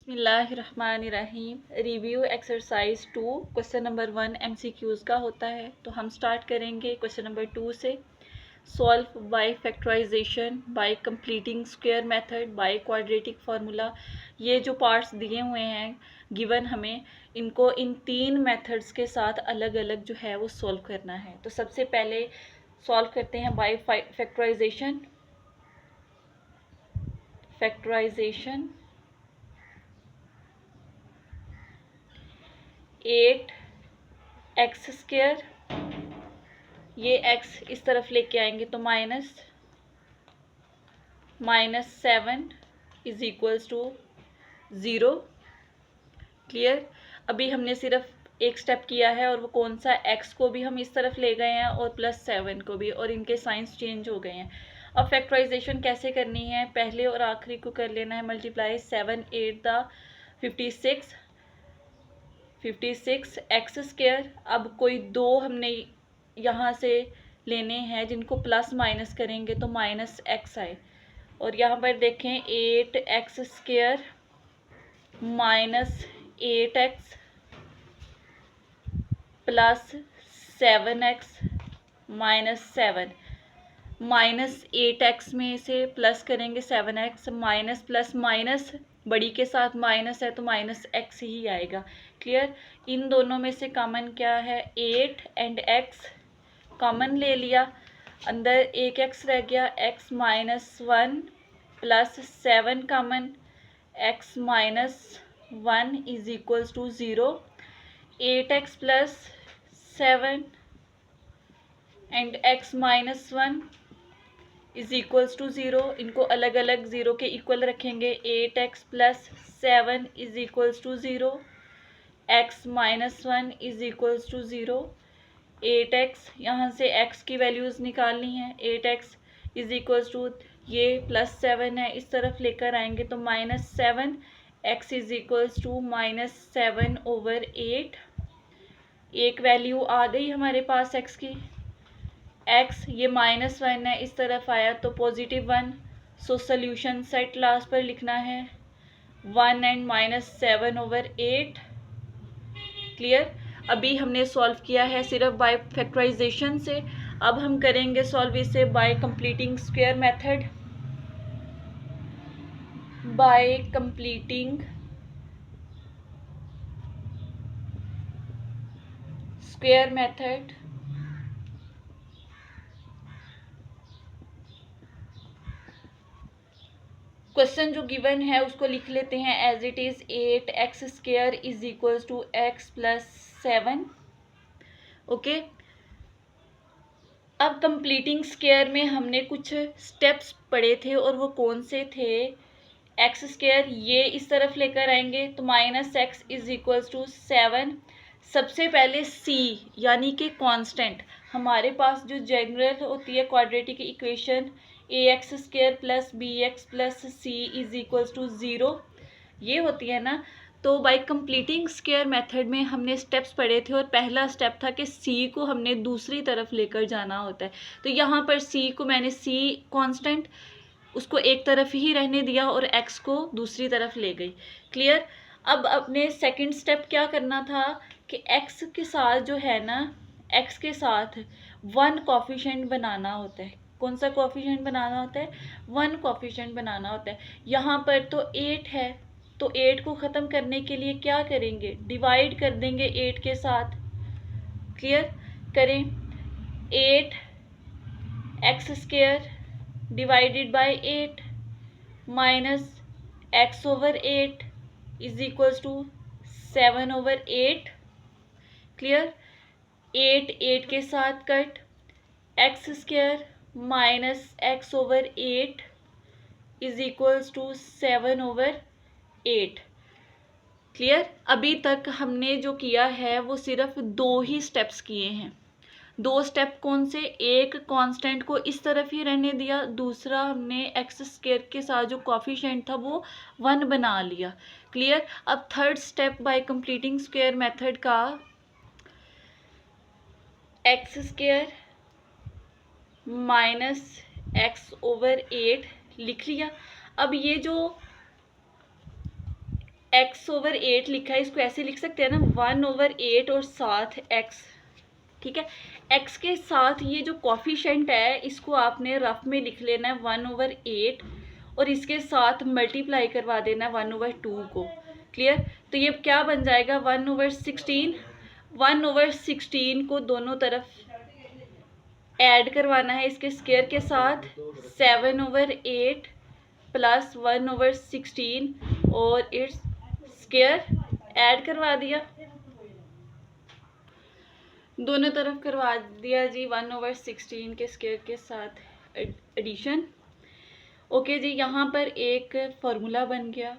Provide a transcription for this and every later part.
बिस्मिल्लाहिर्रहमानिर्रहीम। Review exercise 2 question number 1 MCQs का होता है। तो हम स्टार्ट करेंगे क्वेश्चन नंबर 2 से। Solve by factorisation, by completing square method, by quadratic formula. ये जो पार्ट्स दिए हुए हैं गिवन हमें, इनको इन 3 मेथड्स के साथ अलग अलग जो है वो सॉल्व करना है। तो सबसे पहले सॉल्व करते हैं बाय फैक्टराइजेशन। 8x², ये x इस तरफ लेके आएंगे तो -7 इज इक्वल्स टू 0। क्लियर। अभी हमने सिर्फ एक स्टेप किया है और वो कौन सा, x को भी हम इस तरफ ले गए हैं और +7 को भी, और इनके साइंस चेंज हो गए हैं। अब फैक्टराइजेशन कैसे करनी है, पहले और आखिरी को कर लेना है मल्टीप्लाई। 7 8 56 56x²। अब कोई दो हमने यहाँ से लेने हैं जिनको प्लस माइनस करेंगे तो -x आए, और यहाँ पर देखें 8x² -8x +7x -7। -8x में से प्लस करेंगे 7x, माइनस प्लस माइनस बड़ी के साथ माइनस है तो -x ही आएगा। क्लियर। इन दोनों में से कॉमन क्या है, 8 एंड x कॉमन ले लिया, अंदर एक x रह गया, x -1 +7 common, x -1 is equals to 0। 8x +7 and x -1 is equals to 0। इनको अलग अलग 0 के इक्वल रखेंगे। 8x +7 is equals to 0, x -1 is equals to 0। 8x, यहाँ से x की वैल्यूज़ निकालनी है। 8x इज इक्वल्स टू, ये +7 है, इस तरफ लेकर आएंगे तो -7, x इज इक्वल्स टू -7/8। एक वैल्यू आ गई हमारे पास x की। x ये -1 है, इस तरफ आया तो +1, सो सोल्यूशन सेट लास्ट पर लिखना है 1 एंड -7/8। क्लियर। अभी हमने सॉल्व किया है सिर्फ बाय फैक्टराइजेशन से, अब हम करेंगे सॉल्व इसे by completing square method. By completing square method, question जो गिवन है उसको लिख लेते हैं as it is. 8x² is equals to x +7। Okay. अब कंप्लीटिंग स्क्वायर में हमने कुछ स्टेप्स पढ़े थे और वो कौन से थे। x² ये इस तरफ लेकर आएंगे तो -x इज इक्वल्स टू 7। सबसे पहले c यानी कि कांस्टेंट, हमारे पास जो जनरल होती है quadratic equation ax² + bx + c is equals to 0, ये होती है ना। तो बाय कंप्लीटिंग स्क्वायर मेथड में हमने स्टेप्स पढ़े थे और पहला स्टेप था कि c को हमने दूसरी तरफ लेकर जाना होता है। तो यहाँ पर c को मैंने, c कांस्टेंट, उसको एक तरफ ही रहने दिया और x को दूसरी तरफ ले गई। क्लियर। अब अपने सेकंड स्टेप क्या करना था कि x के साथ जो है ना, x के साथ 1 कोफिशिएंट बनाना होता है। कौन सा कोफिशिएंट बनाना होता है, 1 कोफिशिएंट बनाना होता है। यहाँ पर तो 8 है, तो 8 को ख़त्म करने के लिए क्या करेंगे, डिवाइड कर देंगे 8 के साथ। क्लियर। करें 8x² divided by 8 -x/8 is equals to 7/8। Clear. 8 8 के साथ cut, x² -x/8 is equals to 7/8। Clear. अभी तक हमने जो किया है वो सिर्फ 2 ही स्टेप्स किए हैं। 2 स्टेप कौन से, एक कांस्टेंट को इस तरफ ही रहने दिया, दूसरा हमने x² के साथ जो कोफिशिएंट था वो 1 बना लिया। क्लियर। अब third step by completing square method का, x² -x/8 लिख लिया। अब ये जो x/8 लिखा है, इसको ऐसे लिख सकते हैं ना 1/8 और साथ x, ठीक है। x के साथ ये जो कॉफिशेंट है इसको आपने रफ में लिख लेना है 1/8 और इसके साथ मल्टीप्लाई करवा देना है 1/2 को। क्लियर? तो ये क्या बन जाएगा 1/16। 1/16 को दोनों तरफ ऐड करवाना है इसके स्क्वायर के साथ, 7/8 प्लस 1/16 और इट्स स्क्वायर ऐड करवा दिया, दोनों तरफ करवा दिया जी 1/16 के स्क्वायर के साथ एडिशन। ओके जी, यहाँ पर एक फॉर्मूला बन गया।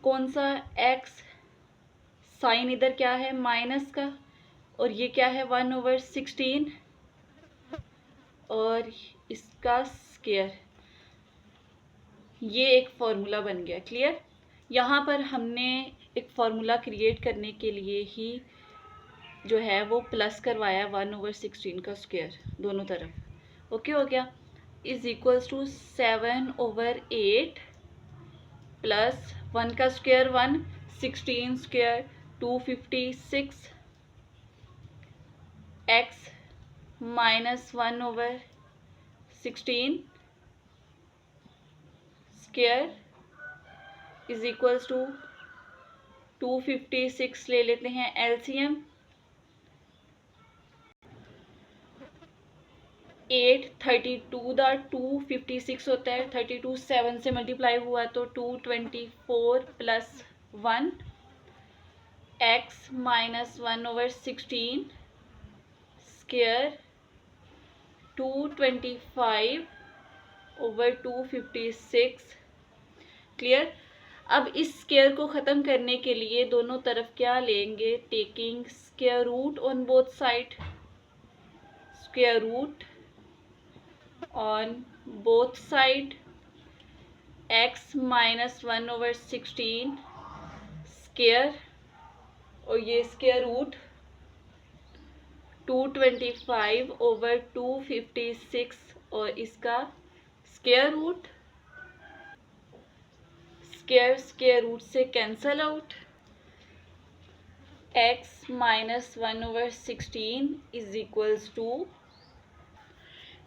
कौन सा? x, साइन इधर क्या है माइनस का और ये क्या है 1/16 और इसका स्क्वायर, ये एक फॉर्मूला बन गया। क्लियर? यहाँ पर हमने एक फॉर्मूला क्रिएट करने के लिए ही जो है वो प्लस करवाया 1/16 का स्क्वायर दोनों तरफ। ओके हो गया, इज इक्वल्स टू 7/8 प्लस 1 का square 1, 16 square 256 x minus 1/16 square is equals to 256 ले लेते हैं एलसीएम, 8 32 दा 256 होता है, 32 7 से मल्टीप्लाई हुआ तो 224 plus 1 x minus 1/16 square 225/256। Clear? अब इस स्क्वायर को ख़त्म करने के लिए दोनों तरफ क्या लेंगे, taking square root on both side, square root on both side x minus 1/16 square और ये स्क्वायर रूट 225/256 और इसका स्क्वायर रूट, स्क्वायर रूट से cancel out, x minus 1/16 is equals to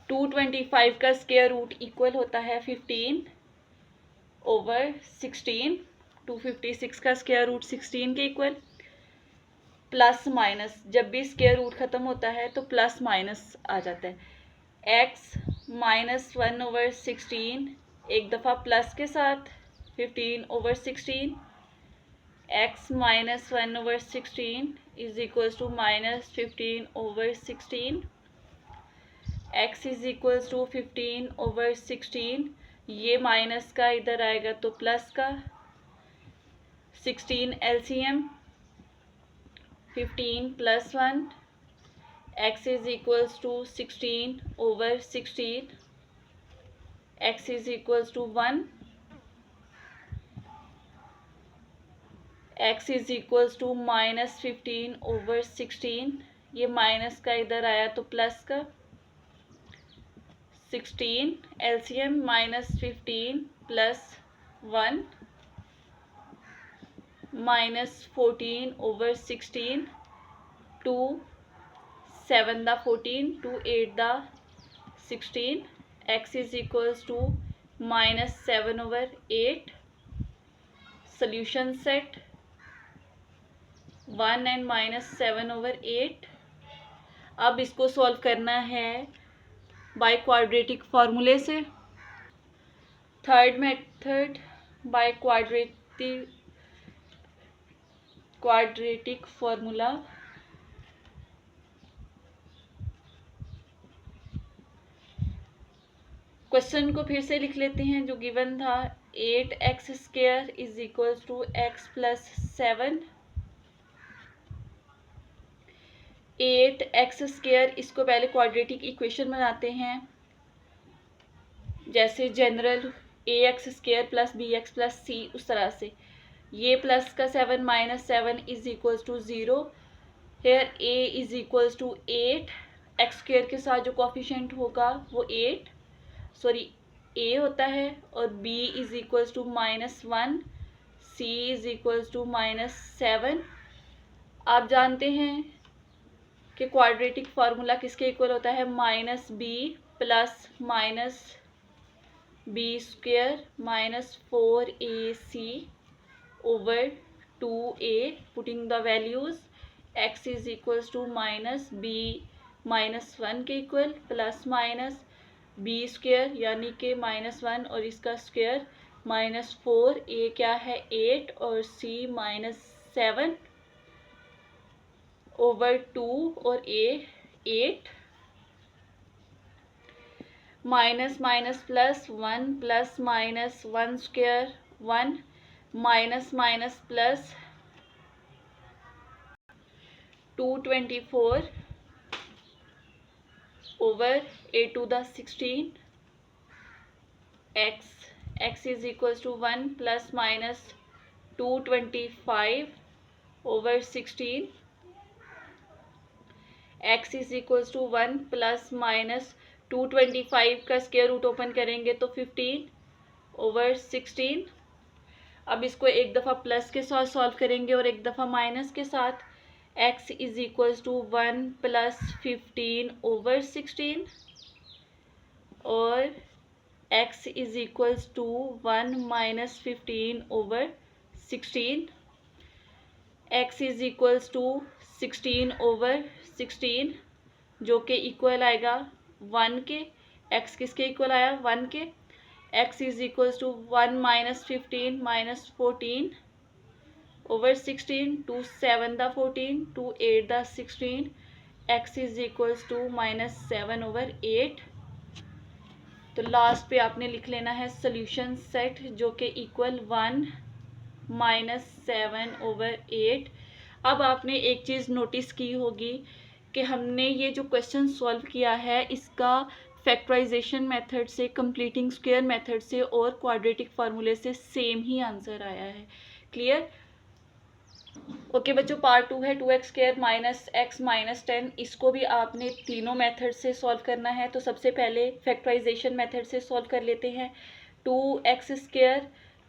225 का स्क्वायर रूट इक्वल होता है 15/16, 256 का स्क्वायर रूट 16 के इक्वल, प्लस माइनस जब भी स्क्वायर रूट ख़त्म होता है तो प्लस माइनस आ जाता है, x माइनस 1/16 एक दफ़ा प्लस के साथ 15/16, x minus 1/16 is equals to minus 15/16, x is equals to 15/16, ये माइनस का इधर आएगा तो प्लस का, 16 LCM 15 plus 1, x is equals to 16/16, x is equals to 1, x is equals to minus 15/16, ये माइनस का इधर आया तो प्लस का, 16 एलसीएम माइनस 15 प्लस 1 माइनस 14/16, 2 7 दा 14, 2 8 दा 16, x is equals to minus 7/8, solution set 1 and minus 7/8। अब इसको सॉल्व करना है बाय क्वाड्रेटिक फार्मूले से। Third method by quadratic formula, question को फिर से लिख लेते हैं जो गिवन था, 8x² is equals to x plus 7, 8x², इसको पहले क्वाड्रेटिक इक्वेशन बनाते हैं जैसे general ax² plus bx plus c, उस तरह से ये प्लस का 7 minus 7 is equals to 0, here a is equals to 8, x² के साथ जो कोफिशिएंट होगा वो 8 a होता है और b is equals to -1, C is equals to -7। आप जानते हैं कि क्वाड्रेटिक फार्मूला किसके इक्वल होता है, -b plus -b² -4ac over 2a, putting the values x is equals to -b -1 के इक्वल प्लस माइनस b² यानी कि -1 और इसका स्क्वायर -4, a क्या है 8 और c -7 over 2 और a 8, minus minus plus 1 plus minus 1² 1 minus minus plus 224 over a to the 16 x is equals to 1 plus minus 225 over 16 x is equals to 1 plus minus 225 का square root open करेंगे तो 15 over 16। अब इसको एक दफ़ा plus के साथ solve करेंगे और एक दफ़ा माइनस के साथ। x is equals to 1 plus 15 over 16 और x is equals to 1 minus 15 over 16। x is equals to 16 over 16 जो कि इक्वल आएगा 1 के। x किसके इक्वल आया 1 के। x is equals to 1 minus 15 minus 14 over 16, 2 7 the 14, 2 8 the 16, x is equals to -7 over 8। तो last पे आपने लिख लेना है सोल्यूशन सेट जो कि इक्वल 1 -7 over 8। अब आपने एक चीज़ नोटिस की होगी कि हमने ये जो क्वेश्चन सॉल्व किया है इसका फैक्टराइजेशन मेथड से, कंप्लीटिंग स्क्वायर मेथड से और क्वाड्रेटिक फार्मूले से सेम ही आंसर आया है। क्लियर? ओके बच्चों, पार्ट 2 है 2x² माइनस x माइनस 10। इसको भी आपने तीनों मेथड से सॉल्व करना है। तो सबसे पहले फैक्टराइजेशन मेथड से सॉल्व कर लेते हैं। 2x²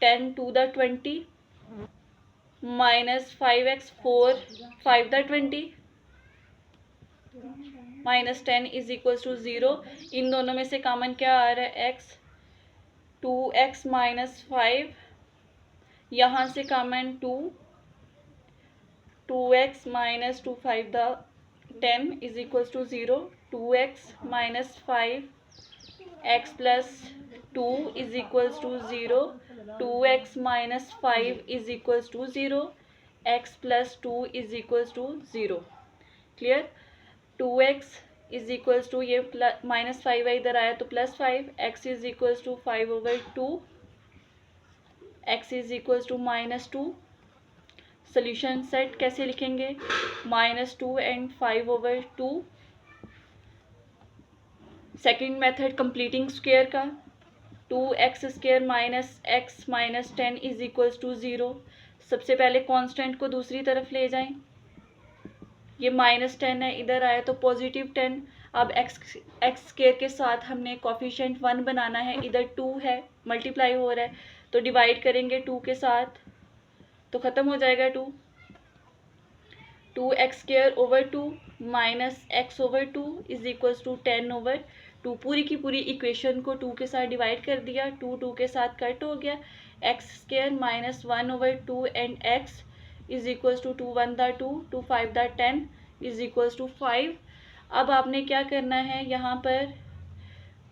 10 to the 20 minus 5x 4 5 the 20 माइनस 10 इज इक्वल्स टू 0। इन दोनों में से कॉमन क्या आ रहा है x, 2x माइनस 5, यहाँ से common 2x minus 2 5 the 10 is equals to 0। 2x minus 5 x plus 2 is equals to 0। 2x minus 5 is equals to 0। x plus 2 is equals to 0। Clear? 2x is equals to ये minus 5 है, इधर आया तो plus 5। x is equals to 5 over 2, x is equals to -2। Solution set कैसे लिखेंगे, -2 and 5 over 2। Second method completing square का, 2x² minus x minus 10 is equals to 0। सबसे पहले कांस्टेंट को दूसरी तरफ ले जाएं, ये -10 है, इधर आया तो +10। अब x² के साथ हमने कोफिशिएंट 1 बनाना है, इधर 2 है, मल्टीप्लाई हो रहा है तो डिवाइड करेंगे 2 के साथ तो ख़त्म हो जाएगा 2। 2x² over 2 minus x over 2 is equals to 10 over 2। पूरी की पूरी इक्वेशन को 2 के साथ डिवाइड कर दिया, 2 के साथ कट हो गया। x² minus 1 over 2 and x is equals to 2 1 the 2, 2 5 the 10 is equals to 5। अब आपने क्या करना है, यहाँ पर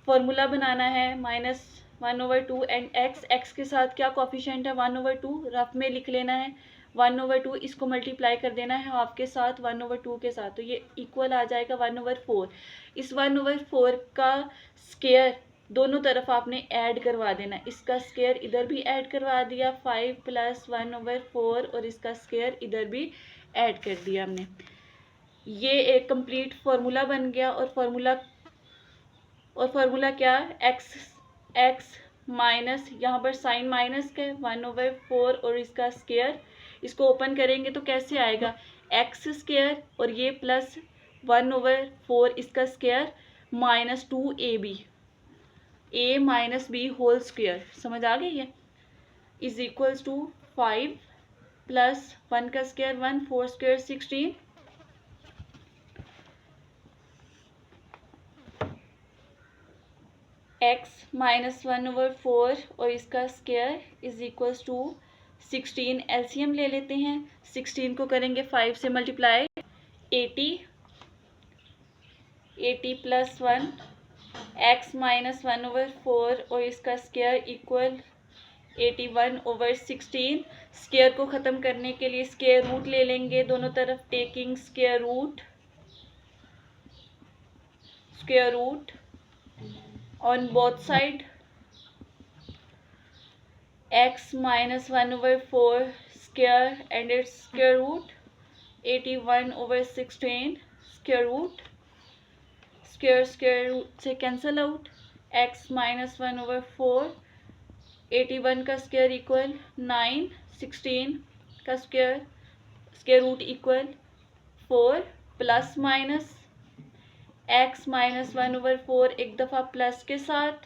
फॉर्मूला बनाना है -1 over 2 एंड x के साथ क्या कोफिशिएंट है 1 over 2, रफ में लिख लेना है 1 over 2। इसको मल्टीप्लाई कर देना है हाफ के साथ 1 over 2 के साथ, तो ये इक्वल आ जाएगा 1 over 4। इस 1 over 4 का स्क्वायर दोनों तरफ आपने ऐड करवा देना, इसका स्क्वायर इधर भी ऐड करवा दिया 5 प्लस 1 over 4 और इसका स्क्वायर इधर भी ऐड कर दिया हमने। ये एक कंप्लीट फार्मूला बन गया। और फार्मूला क्या, x माइनस, यहाँ पर साइन माइनस का 1 over 4 और इसका स्क्वायर, इसको ओपन करेंगे तो कैसे आएगा x² और ये प्लस 1 over 4 इसका square -2ab, a minus b whole square, समझ आ गई है, इज इक्वल्स टू 5 प्लस 1 का स्क्वायर 1, 4 स्क्वायर 16, x माइनस 1/4 और इसका square is equals to 16। LCM ले लेते हैं। 16 को करेंगे 5 से मल्टीप्लाई, 80 प्लस 1, x माइनस 1/4 और इसका स्क्वायर इक्वल 81/16। स्क्वायर को ख़त्म करने के लिए स्क्वायर रूट ले लेंगे दोनों तरफ, taking square root on both side, x minus 1/4 square and its square root, 81/16 square root, square root से cancel out, x minus 1/4, 81 का स्क्वायर इक्वल 9, 16 का square root equal 4, plus minus x minus 1/4 एक दफ़ा plus के साथ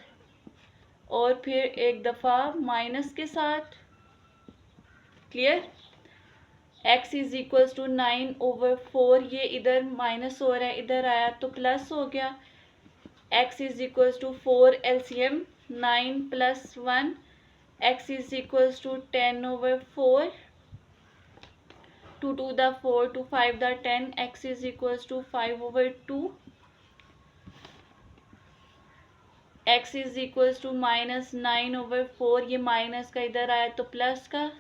और फिर एक दफ़ा माइनस के साथ। Clear? x is equals to 9/4, ये इधर माइनस हो रहा है, इधर आया तो प्लस हो गया। x is equals to 4, LCM 9 plus 1, x is equals to 10/4, 2 to the 4, 2 5 the 10, x is equals to 5/2, x is equals to minus 9/4, ये माइनस का इधर आया तो प्लस का।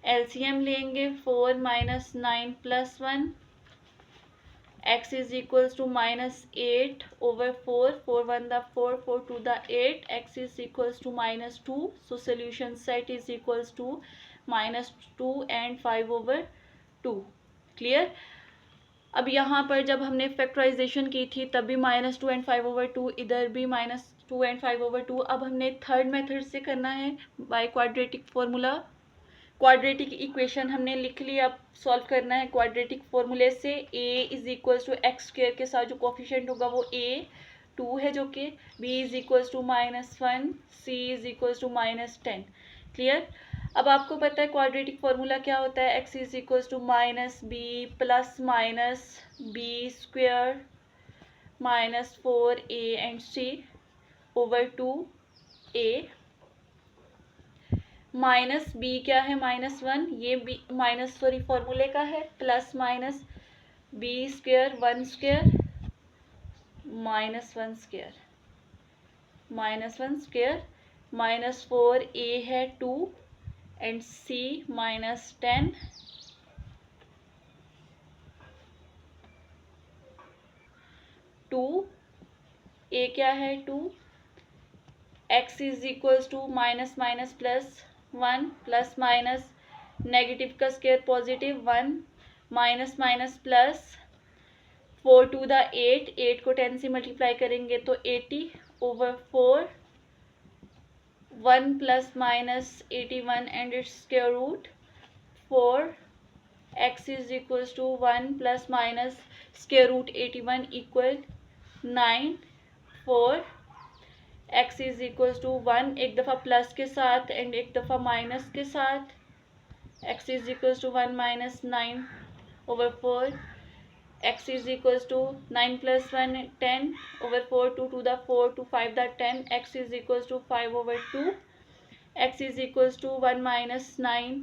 एलसीएम लेंगे 4 minus 9 plus 1, x is equals to minus 8/4, 4 1 the 4, 4 2 the 8, x is equals to minus 2। So solution set is equals to -2 and 5/2। Clear? अब यहाँ पर जब हमने फैक्टराइजेशन की थी तब भी -2 and 5/2, इधर भी -2 and 5/2। अब हमने थर्ड मेथड से करना है by quadratic formula. Quadratic equation हमने लिख ली, अब सॉल्व करना है क्वाड्रेटिक फॉर्मूले से। a is equals to x square के साथ जो कोफिशिएंट होगा वो a 2 है, जो कि b is equals to -1, c is equals to -10। Clear? अब आपको पता है क्वाड्रेटिक फॉर्मूला क्या होता है, x is equals to -b plus minus b square -4a and c/2a। Minus b क्या है, -1, ये b माइनस फॉर्मूले का है, plus minus b square 1 square -1 square -4a है 2 एंड c -10, a क्या है 2, x is equals to minus minus plus 1 plus minus negative का square positive 1 minus minus plus 4 to the 8, 8 को 10 से मल्टीप्लाई करेंगे तो 80/4, 1 plus minus 81 and its square root 4, x is equals to 1 plus minus square root 81 equal 9, 4, x is equals to 1 एक दफ़ा plus के साथ and एक दफ़ा माइनस के साथ, x is equals to 1 minus 9/4, x is equals to 9 plus 1 10/4, 2 to the 4, 2 5 the 10, x is equals to 5/2, x is equals to 1 minus 9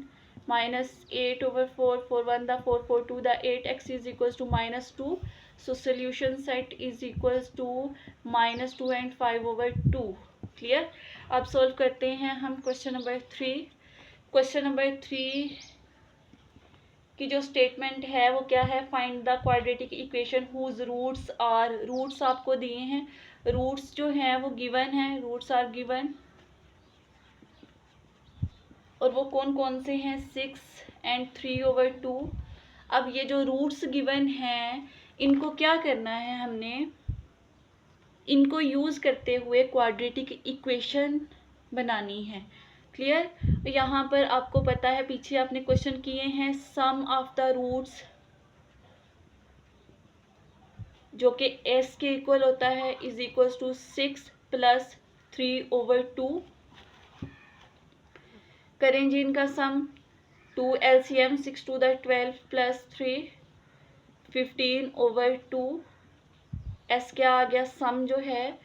minus 8/4, 4 1 the 4, 4 2 the 8, x is equals to -2। So solution set is equals to -2 and 5/2। Clear? अब solve करते हैं हम question number 3। Question number 3 की जो statement है वो क्या है, find the quadratic equation whose roots are, roots आपको दिए हैं, रूट्स जो हैं वो गिवन हैं, रूट्स आर गिवन, और वो कौन कौन से हैं, 6 and 3/2। अब ये जो रूट्स गिवन हैं इनको क्या करना है, हमने इनको यूज़ करते हुए क्वाड्रेटिक इक्वेशन बनानी है। क्लियर? यहाँ पर आपको पता है पीछे आपने क्वेश्चन किए हैं, सम ऑफ द रूट्स जो कि s के इक्वल होता है इज इक्वल्स टू 6 + 3/2। करें जी इनका सम, 2 LCM 6 to the 12 plus 3 15/2 S क्या आ गया, सम जो है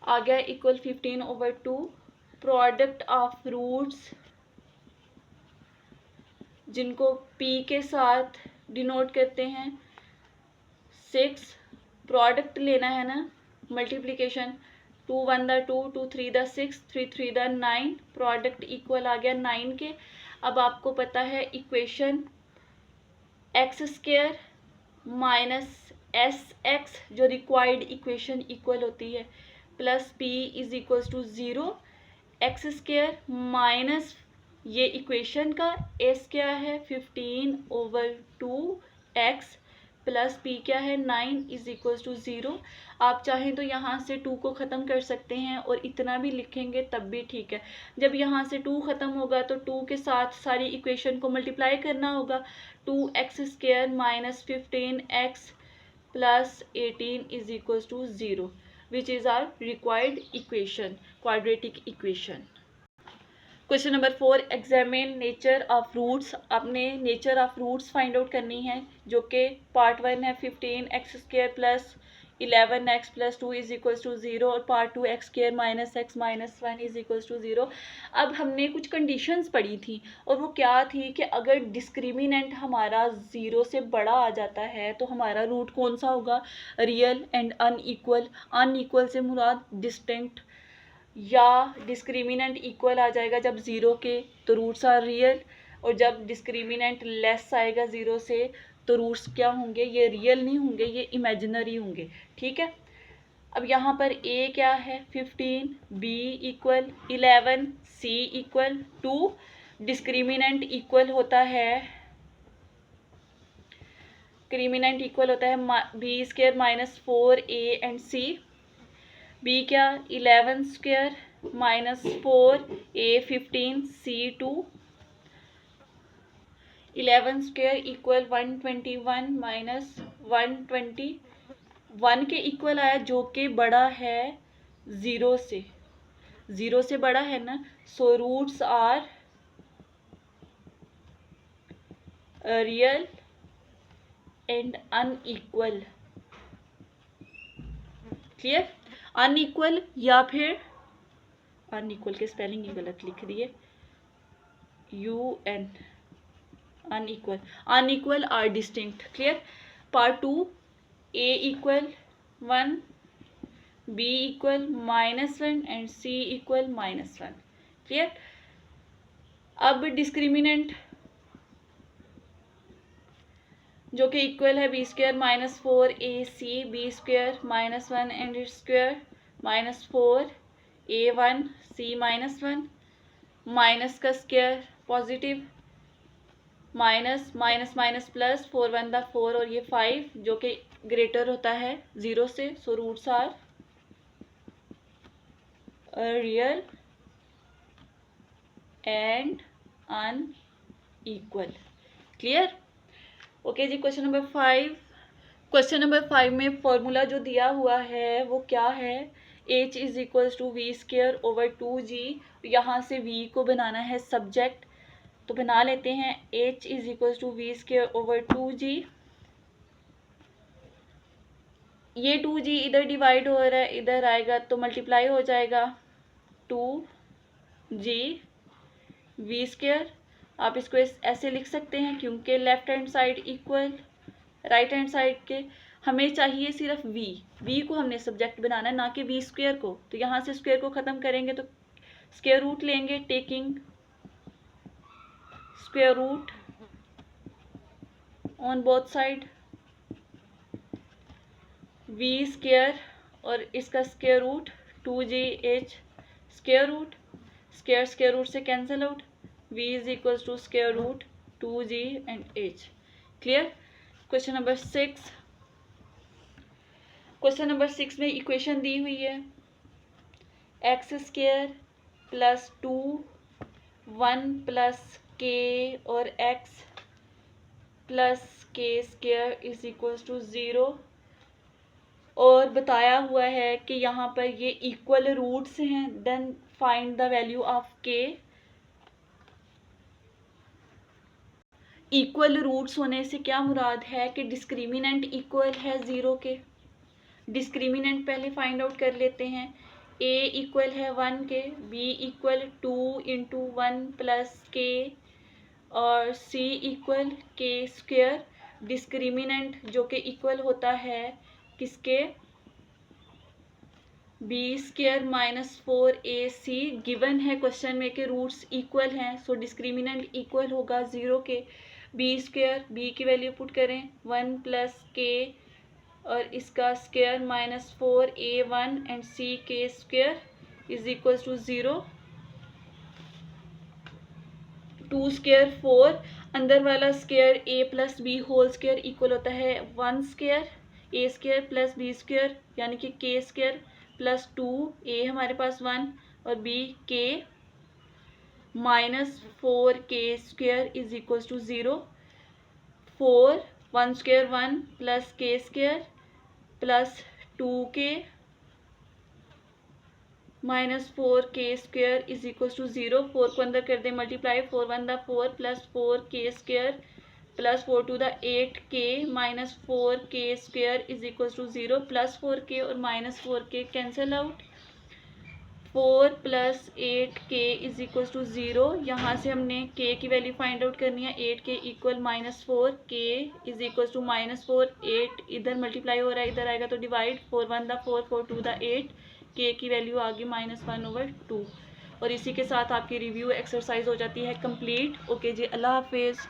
आ गया इक्वल 15/2। प्रोडक्ट ऑफ रूट्स जिनको पी के साथ डिनोट करते हैं 6, प्रोडक्ट लेना है ना, मल्टीप्लिकेशन 2 1 द 2 2 3 द 6 3 3 द 9, प्रोडक्ट इक्वल आ गया 9 के। अब आपको पता है equation x square minus S x जो रिक्वायर्ड इक्वेशन इक्वल होती है plus P is equals to 0, x square minus ये इक्वेशन का एस क्या है 15/2 एक्स प्लस पी क्या है 9 इज इक्वल्स टू 0। आप चाहें तो यहाँ से 2 को ख़त्म कर सकते हैं और इतना भी लिखेंगे तब भी ठीक है। जब यहाँ से 2 ख़त्म होगा तो 2 के साथ सारी इक्वेशन को मल्टीप्लाई करना होगा। 2x² minus 15x plus 18 is equals to 0 which is our required equation, quadratic equation. Question number 4, examine nature of roots. आपने nature of roots find out करनी है जो कि पार्ट 1 है 15x² plus 11x plus 2 is equals to 0 और part 2 x² minus x minus 1 is equals to 0। अब हमने कुछ कंडीशंस पढ़ी थी और वो क्या थी कि अगर डिस्क्रिमिनेंट हमारा 0 से बड़ा आ जाता है तो हमारा रूट कौन सा होगा, रियल एंड अनइक्वल। अनइक्वल से मुराद डिस्टिंक्ट या डिस्क्रिमिनेंट इक्वल आ जाएगा जब 0 के तो रूट्स आर रियल, और जब डिस्क्रिमिनेंट लेस आएगा 0 से तो रूट्स क्या होंगे, ये रियल नहीं होंगे, ये इमेजिनरी होंगे। ठीक है, अब यहाँ पर a क्या है 15, b equal 11, c equal 2, discriminant equal होता है b² minus 4a and c, b क्या 11² minus 4a 15 c 2, 11² equal 121 minus 121 के इक्वल आया जो कि बड़ा है 0 से, 0 से बड़ा है ना, so roots are real and unequal. Clear, unequal या फिर अनइक्वल के स्पेलिंग ही गलत लिख दिए, UN unequal, unequal are distinct. Clear, part 2 a equal 1, b equal -1 and c equal -1। Clear, अब डिस्क्रिमिनेंट जो कि इक्वल है b² minus 4ac, b² minus 1 and its square minus 4a1 c minus 1, minus का square positive, minus minus minus plus 4 1 the 4 और ये 5 जो कि greater होता है 0 से, so roots are real and unequal. Clear, okay जी। क्वेश्चन नंबर 5, क्वेश्चन नंबर 5 में फॉर्मूला जो दिया हुआ है वो क्या है, h is equals to v²/2g। यहाँ से v को बनाना है सब्जेक्ट, तो बना लेते हैं h is equals to v²/2g। ये 2g इधर डिवाइड हो रहा है, इधर आएगा तो मल्टीप्लाई हो जाएगा 2g v²। आप इसको ऐसे लिख सकते हैं क्योंकि left hand side equal right hand side के, हमें चाहिए सिर्फ v को हमने सब्जेक्ट बनाना है ना कि v² को। तो यहाँ से स्क्वायर को ख़त्म करेंगे तो स्क्वायर रूट लेंगे, taking square root on both side, v² और इसका square root 2gh square root, square root से cancel out, v is equals to square root 2g and h। Clear, question number 6, question number 6 में equation दी हुई है x² plus 2 1 plus k और x plus k² is equals to 0, और बताया हुआ है कि यहाँ पर ये इक्वल रूट्स हैं। Then find the value of k। Equal roots होने से क्या मुराद है कि डिस्क्रिमिनेंट इक्वल है 0 के। डिस्क्रिमिनेंट पहले फाइंड आउट कर लेते हैं। a इक्वल है 1 के, b equal 2 into 1 plus k और c इक्वल के स्क्वेयर। डिस्क्रिमिनेंट जो कि इक्वल होता है किसके, b square minus 4ac। Given है क्वेश्चन में कि रूट्स इक्वल हैं, सो डिस्क्रिमिनेंट इक्वल होगा 0 के। b स्क्वेयर, b की वैल्यू पुट करें 1 प्लस के और इसका square minus 4a1 and c के square is equal to 0। 2 square 4, अंदर वाला square a plus B whole square equal होता है 1 square a square plus b square यानी कि k स्क्वेयर प्लस 2 a हमारे पास 1 और b k minus 4k square is equal to 0। 4 1 square 1 plus k square plus 2k minus 4k square is equal to 0। 4 को अंदर कर दें multiply, 4 1 the 4 plus 4k square plus 4 2 the 8k minus 4k square is equal to 0। Plus 4k और minus 4k cancel out, 4 plus 8k is equal to 0। यहाँ से हमने k की value find out करनी है। 8k equal minus 4k is equal to minus 4। 8 इधर multiply हो रहा है, इधर आएगा तो डिवाइड, 4 1 द 4 4 2 द 8, k की वैल्यू आ गई -1/2। और इसी के साथ आपकी रिव्यू एक्सरसाइज हो जाती है कंप्लीट। ओके जी, अल्लाह हाफिज़।